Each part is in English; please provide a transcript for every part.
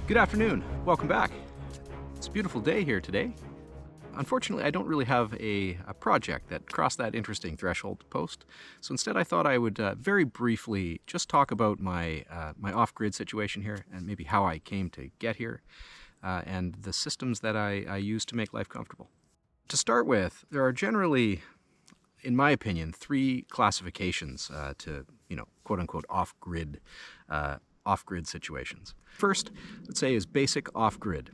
Good afternoon. Welcome back. It's a beautiful day here today. Unfortunately, I don't really have a project that crossed that interesting threshold to post, so instead I thought I would very briefly just talk about my off-grid situation here and maybe how I came to get here and the systems that I use to make life comfortable. To start with, there are generally, in my opinion, three classifications to, quote-unquote off-grid situations. First, let's say, is basic off-grid.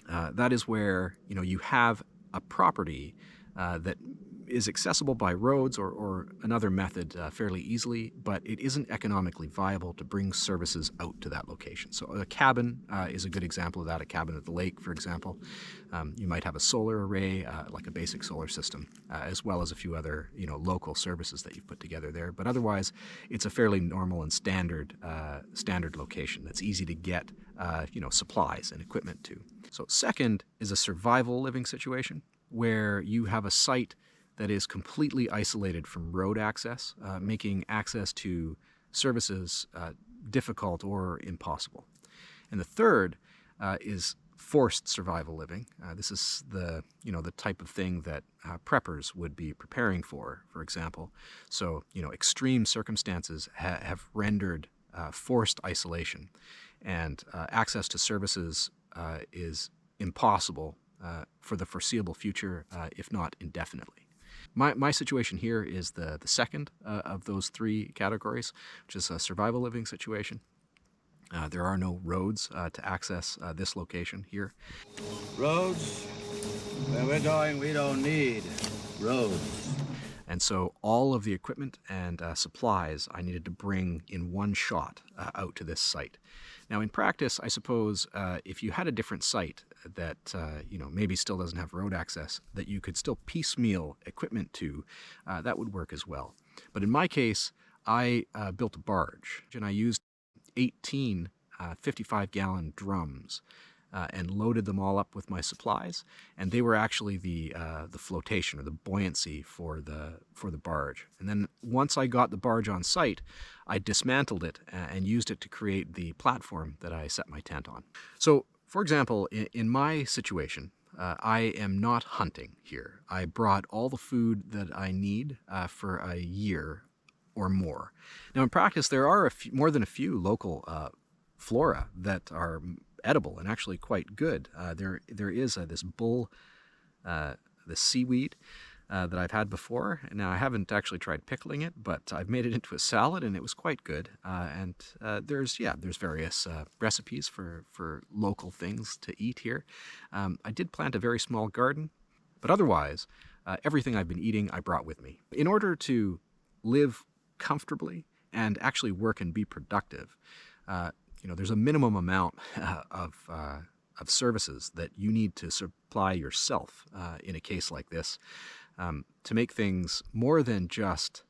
That is where you have a property that is accessible by roads or another method fairly easily, but it isn't economically viable to bring services out to that location. So a cabin is a good example of that, a cabin at the lake, for example. You might have a solar array, like a basic solar system, as well as a few other local services that you've put together there. But otherwise, it's a fairly normal and standard location that's easy to get supplies and equipment to. So second is a survival living situation where you have a site that is completely isolated from road access, making access to services difficult or impossible. And the third is forced survival living. This is the type of thing that preppers would be preparing for example. So extreme circumstances have rendered forced isolation, and access to services is impossible for the foreseeable future, if not indefinitely. My situation here is the second of those three categories, which is a survival living situation. There are no roads to access this location here. Roads? Where we're going, we don't need roads. And so all of the equipment and supplies I needed to bring in one shot out to this site. Now in practice, I suppose if you had a different site that maybe still doesn't have road access, that you could still piecemeal equipment to, that would work as well. But in my case, I built a barge, and I used 18 55-gallon drums and loaded them all up with my supplies, and they were actually the flotation or the buoyancy for the barge. And then once I got the barge on site, I dismantled it and used it to create the platform that I set my tent on. So, for example, in my situation, I am not hunting here. I brought all the food that I need for a year or more. Now, in practice, there are more than a few local flora that are edible and actually quite good. There is this bull, the seaweed that I've had before. Now I haven't actually tried pickling it, but I've made it into a salad and it was quite good. And there's various recipes for local things to eat here. I did plant a very small garden, but otherwise everything I've been eating I brought with me. In order to live comfortably and actually work and be productive, there's a minimum amount of services that you need to supply yourself in a case like this to make things more than just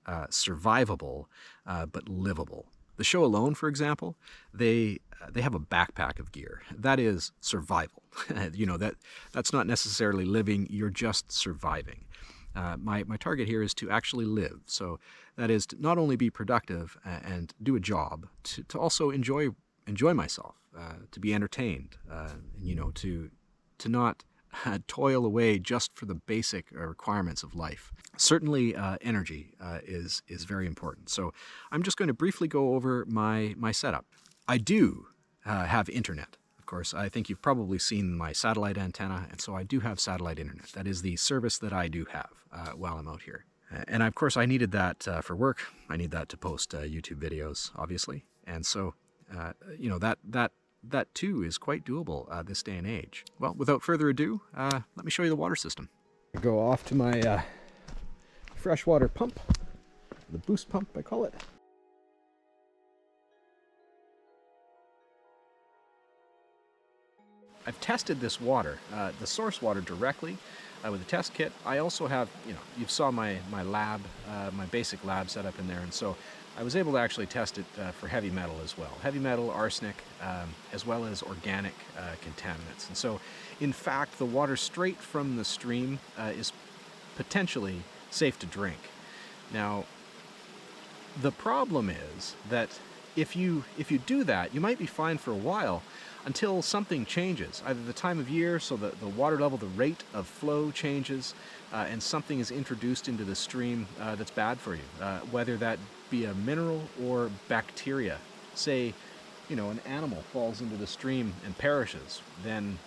survivable, but livable. The show alone, for example, they have a backpack of gear. That is survival. That's not necessarily living, you're just surviving. My target here is to actually live. So that is to not only be productive and do a job, to also enjoy myself, to be entertained, to not toil away just for the basic requirements of life. Certainly energy is very important. So I'm just going to briefly go over my setup. I do have internet. Of course, I think you've probably seen my satellite antenna, and so I do have satellite internet. That is the service that I do have while I'm out here. And of course, I needed that for work. I need that to post YouTube videos, obviously. And so, that too is quite doable this day and age. Well, without further ado, let me show you the water system. I go off to my freshwater pump, the boost pump, I call it. I've tested this water, the source water, directly with a test kit. I also have, you saw my lab, my basic lab set up in there, and so I was able to actually test it for heavy metal as well. Heavy metal, arsenic, as well as organic contaminants. And so, in fact, the water straight from the stream is potentially safe to drink. Now, the problem is that if you do that, you might be fine for a while until something changes, either the time of year, so that the water level, the rate of flow changes, and something is introduced into the stream that's bad for you, whether that be a mineral or bacteria. Say, an animal falls into the stream and perishes, then,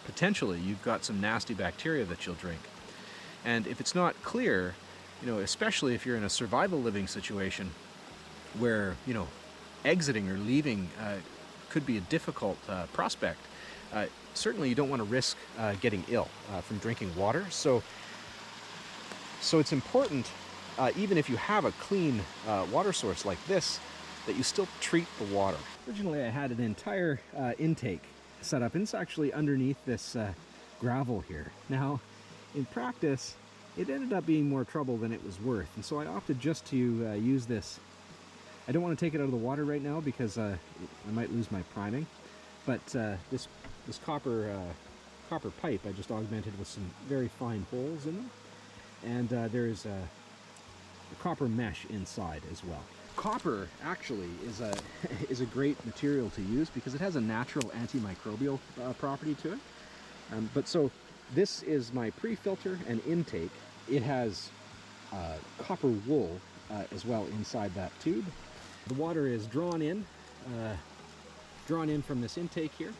potentially you've got some nasty bacteria that you'll drink. And if it's not clear, especially if you're in a survival living situation where, exiting or leaving could be a difficult prospect, certainly you don't want to risk getting ill from drinking water. So it's important, even if you have a clean water source like this, that you still treat the water. Originally I had an entire intake set up, and it's actually underneath this gravel here. Now, in practice, it ended up being more trouble than it was worth, and so I opted just to use this. I don't want to take it out of the water right now because I might lose my priming, but this copper pipe I just augmented with some very fine holes in them, and there is a copper mesh inside as well. Copper actually is a great material to use because it has a natural antimicrobial property to it. But so this is my pre-filter and intake. It has copper wool as well inside that tube. The water is drawn in from this intake here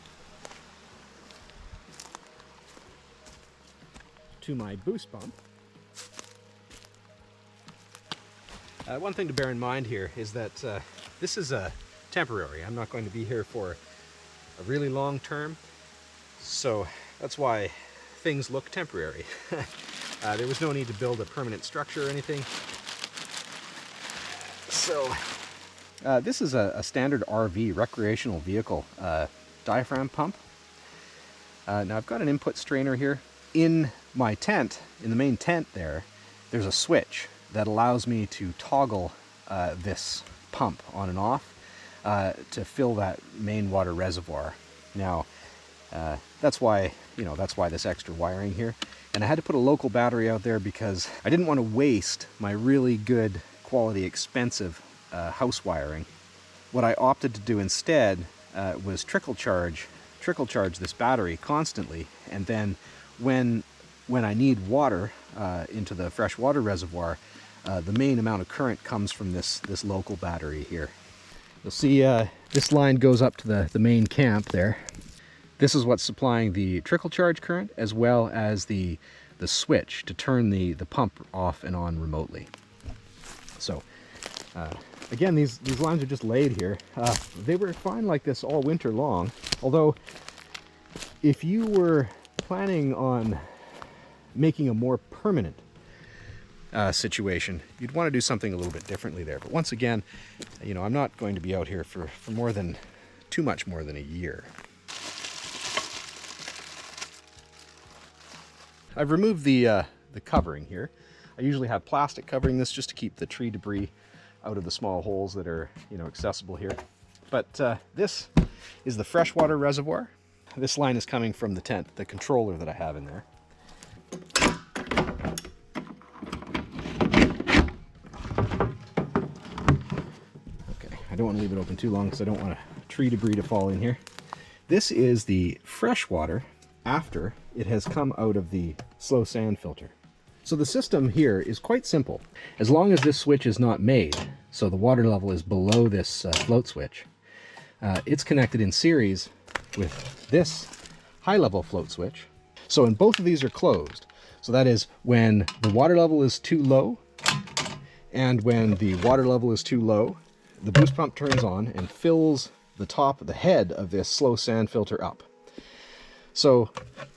to my boost pump. One thing to bear in mind here is that this is temporary. I'm not going to be here for a really long term, so that's why things look temporary. There was no need to build a permanent structure or anything. So this is a standard RV, recreational vehicle diaphragm pump. Now I've got an input strainer here. In my tent, in the main tent there's a switch that allows me to toggle this pump on and off to fill that main water reservoir. Now, that's why this extra wiring here. And I had to put a local battery out there because I didn't want to waste my really good quality, expensive house wiring. What I opted to do instead was trickle charge this battery constantly, and then when I need water into the fresh water reservoir, the main amount of current comes from this local battery here. You'll see this line goes up to the main camp there. This is what's supplying the trickle charge current, as well as the switch to turn the pump off and on remotely. So again, these lines are just laid here. They were fine like this all winter long, although if you were planning on making a more permanent situation, you'd want to do something a little bit differently there. But once again, I'm not going to be out here for too much more than a year. I've removed the covering here. I usually have plastic covering this just to keep the tree debris out of the small holes that are accessible here. But this is the freshwater reservoir. This line is coming from the tent, the controller that I have in there. I don't want to leave it open too long because I don't want tree debris to fall in here. This is the fresh water after it has come out of the slow sand filter. So the system here is quite simple. As long as this switch is not made, so the water level is below this float switch, it's connected in series with this high level float switch. So when both of these are closed, so that is when the water level is too low and when the water level is too low, the boost pump turns on and fills the top of the head of this slow sand filter up. So,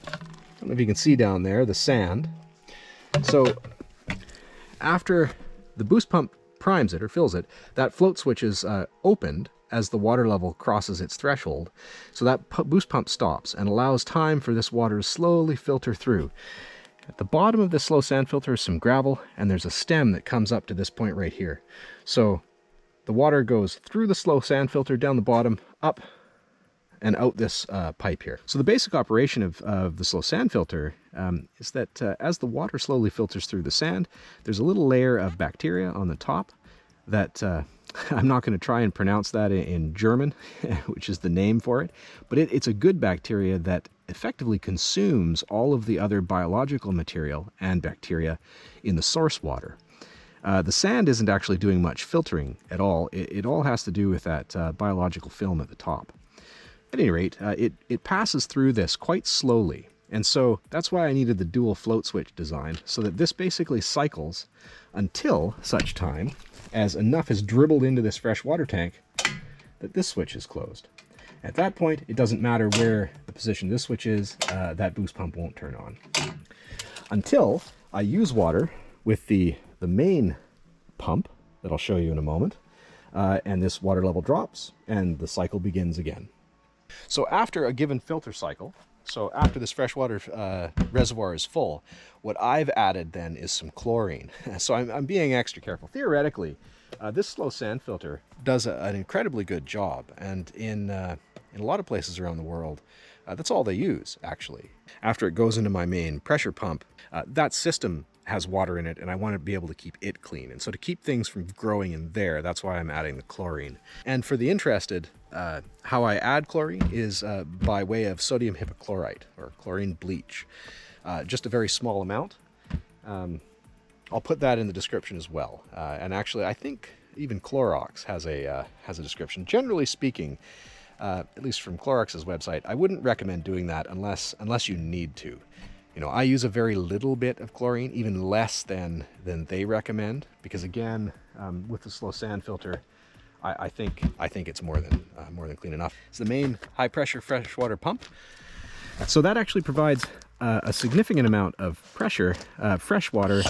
I don't know if you can see down there, the sand. So, after the boost pump primes it or fills it, that float switch is opened as the water level crosses its threshold. So that boost pump stops and allows time for this water to slowly filter through. At the bottom of this slow sand filter is some gravel, and there's a stem that comes up to this point right here. So the water goes through the slow sand filter, down the bottom, up, and out this pipe here. So the basic operation of the slow sand filter is that as the water slowly filters through the sand, there's a little layer of bacteria on the top that I'm not going to try and pronounce that in German, which is the name for it, but it's a good bacteria that effectively consumes all of the other biological material and bacteria in the source water. The sand isn't actually doing much filtering at all. It all has to do with that biological film at the top. At any rate, it passes through this quite slowly. And so that's why I needed the dual float switch design, so that this basically cycles until such time as enough is dribbled into this fresh water tank that this switch is closed. At that point, it doesn't matter where the position this switch is, that boost pump won't turn on. Until I use water with the main pump that I'll show you in a moment, and this water level drops and the cycle begins again. So after a given filter cycle, so after this freshwater reservoir is full, what I've added then is some chlorine. So I'm being extra careful. Theoretically, this slow sand filter does an incredibly good job, and in a lot of places around the world, that's all they use, actually. After it goes into my main pressure pump, that system has water in it, and I want to be able to keep it clean. And so to keep things from growing in there, that's why I'm adding the chlorine. And for the interested, how I add chlorine is by way of sodium hypochlorite, or chlorine bleach. Just a very small amount. I'll put that in the description as well. And actually, I think even Clorox has a description. Generally speaking, at least from Clorox's website, I wouldn't recommend doing that unless you need to. You know, I use a very little bit of chlorine, even less than they recommend, because again, with the slow sand filter, I think it's more than clean enough. It's the main high pressure freshwater pump. So that actually provides a significant amount of pressure, freshwater,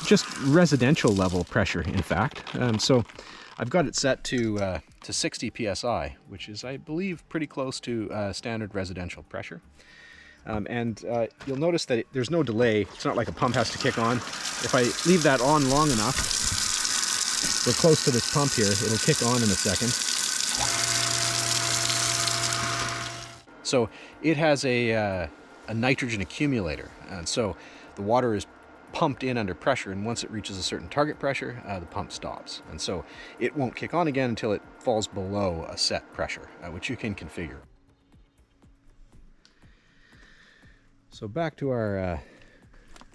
just residential level pressure, in fact. So I've got it set to 60 psi, which is, I believe, pretty close to standard residential pressure. And you'll notice that there's no delay. It's not like a pump has to kick on. If I leave that on long enough, we're close to this pump here, it'll kick on in a second. So it has a nitrogen accumulator, and so the water is pumped in under pressure, and once it reaches a certain target pressure, the pump stops. And so it won't kick on again until it falls below a set pressure, which you can configure. So back to our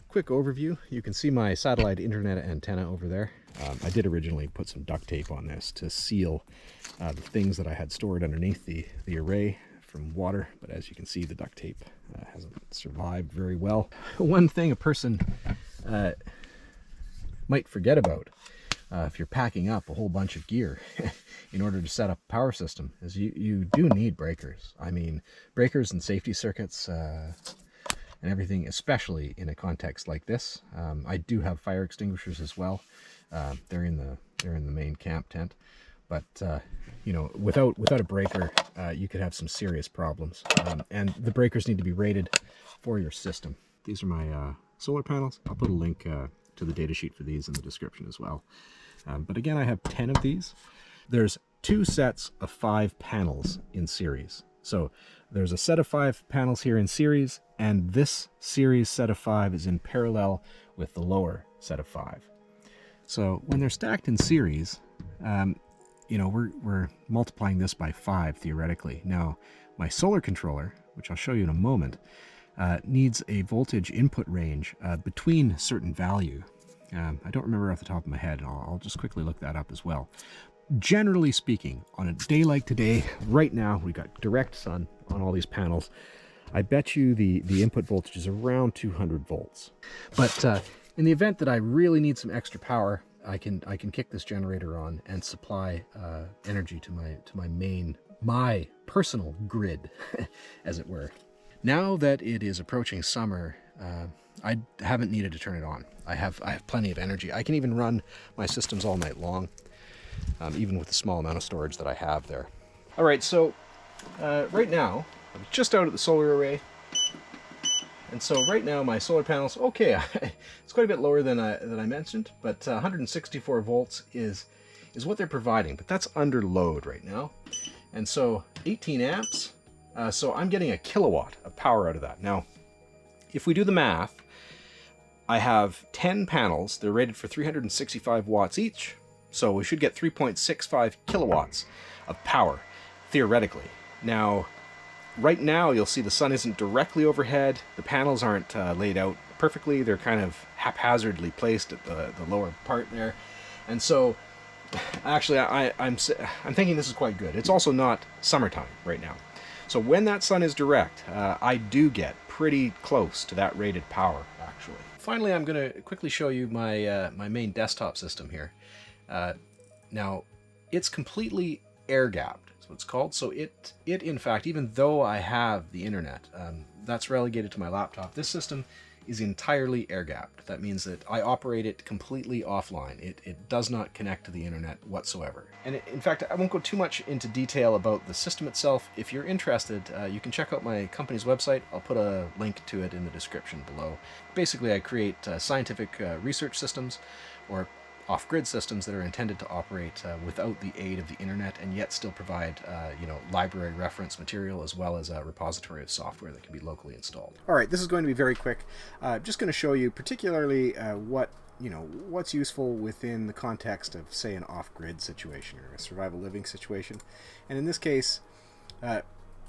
quick overview. You can see my satellite internet antenna over there. I did originally put some duct tape on this to seal the things that I had stored underneath the array from water, but as you can see, the duct tape hasn't survived very well. One thing a person might forget about if you're packing up a whole bunch of gear in order to set up a power system is you do need breakers. I mean, breakers and safety circuits and everything, especially in a context like this. I do have fire extinguishers as well. They're in the main camp tent, but you know, without a breaker, you could have some serious problems. And the breakers need to be rated for your system. These are my solar panels. I'll put a link to the datasheet for these in the description as well. But again, I have 10 of these. There's 2 sets of 5 panels in series. So there's a set of 5 panels here in series, and this series set of 5 is in parallel with the lower set of 5. So when they're stacked in series, you know, we're multiplying this by 5 theoretically. Now, my solar controller, which I'll show you in a moment, needs a voltage input range between a certain value. I don't remember off the top of my head, and I'll just quickly look that up as well. Generally speaking, on a day like today, right now, we got direct sun on all these panels. I bet you the input voltage is around 200 volts. But in the event that I really need some extra power, I can kick this generator on and supply energy to my personal grid, as it were. Now that it is approaching summer, I haven't needed to turn it on. I have plenty of energy. I can even run my systems all night long, even with the small amount of storage that I have there. All right, so right now, I'm just out at the solar array. And so right now my solar panels, okay, it's quite a bit lower than I mentioned, but 164 volts is what they're providing, but that's under load right now. And so 18 amps, so I'm getting a kilowatt of power out of that. Now, if we do the math, I have 10 panels. They're rated for 365 watts each, so we should get 3.65 kilowatts of power, theoretically. Now, right now, you'll see the sun isn't directly overhead. The panels aren't laid out perfectly. They're kind of haphazardly placed at the lower part there. And so, actually, I'm thinking this is quite good. It's also not summertime right now. So when that sun is direct, I do get pretty close to that rated power, actually. Finally, I'm going to quickly show you my, my main desktop system here. Now, it's completely air-gapped, is what it's called. So it in fact, even though I have the internet, that's relegated to my laptop, this system is entirely air-gapped. That means that I operate it completely offline. It does not connect to the internet whatsoever. And in fact, I won't go too much into detail about the system itself. If you're interested, you can check out my company's website. I'll put a link to it in the description below. Basically, I create scientific research systems, or off-grid systems that are intended to operate without the aid of the internet, and yet still provide library reference material, as well as a repository of software that can be locally installed. All right, this is going to be very quick. Just going to show you particularly what's useful within the context of, say, an off-grid situation or a survival living situation. And in this case,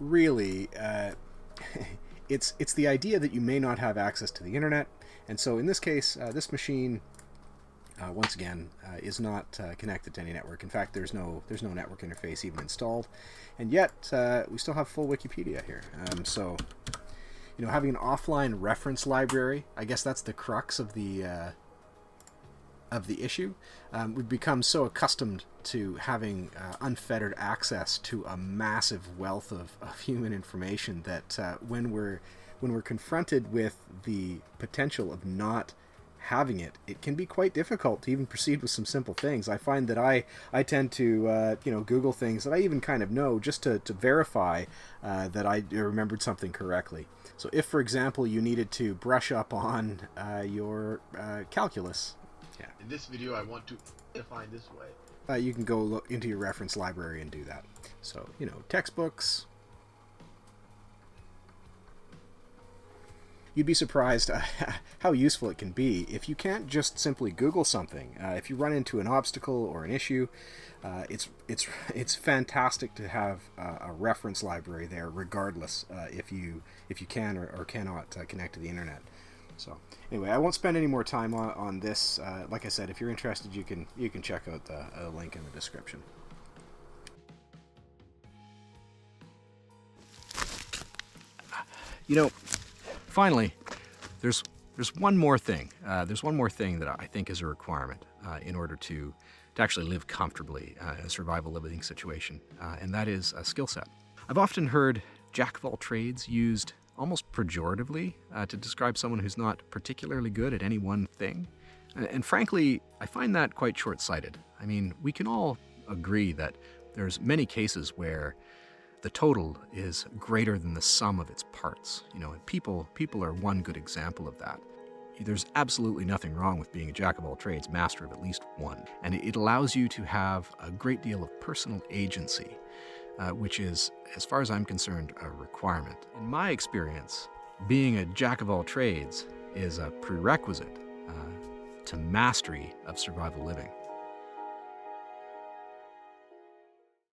really, it's the idea that you may not have access to the internet. And so in this case, this machine, once again, is not connected to any network. In fact, there's no network interface even installed, and yet we still have full Wikipedia here. So, having an offline reference library, I guess that's the crux of the issue. We've become so accustomed to having unfettered access to a massive wealth of human information that when we're confronted with the potential of not having it, it can be quite difficult to even proceed with some simple things. I find that I tend to Google things that I even kind of know, just to verify that I remembered something correctly. So if, for example, you needed to brush up on your calculus, in this video I want to define this way, you can go look into your reference library and do that. So, textbooks. You'd be surprised how useful it can be if you can't just simply Google something. If you run into an obstacle or an issue, it's fantastic to have a reference library there, regardless if you can or cannot connect to the internet. So anyway, I won't spend any more time on this. Like I said, if you're interested, you can check out the link in the description. Finally, there's one more thing. There's one more thing that I think is a requirement in order to actually live comfortably in a survival living situation, and that is a skill set. I've often heard jack of all trades used almost pejoratively to describe someone who's not particularly good at any one thing. And frankly, I find that quite short-sighted. I mean, we can all agree that there's many cases where the total is greater than the sum of its parts. And people are one good example of that. There's absolutely nothing wrong with being a jack of all trades, master of at least one. And it allows you to have a great deal of personal agency, which is, as far as I'm concerned, a requirement. In my experience, being a jack of all trades is a prerequisite to mastery of survival living.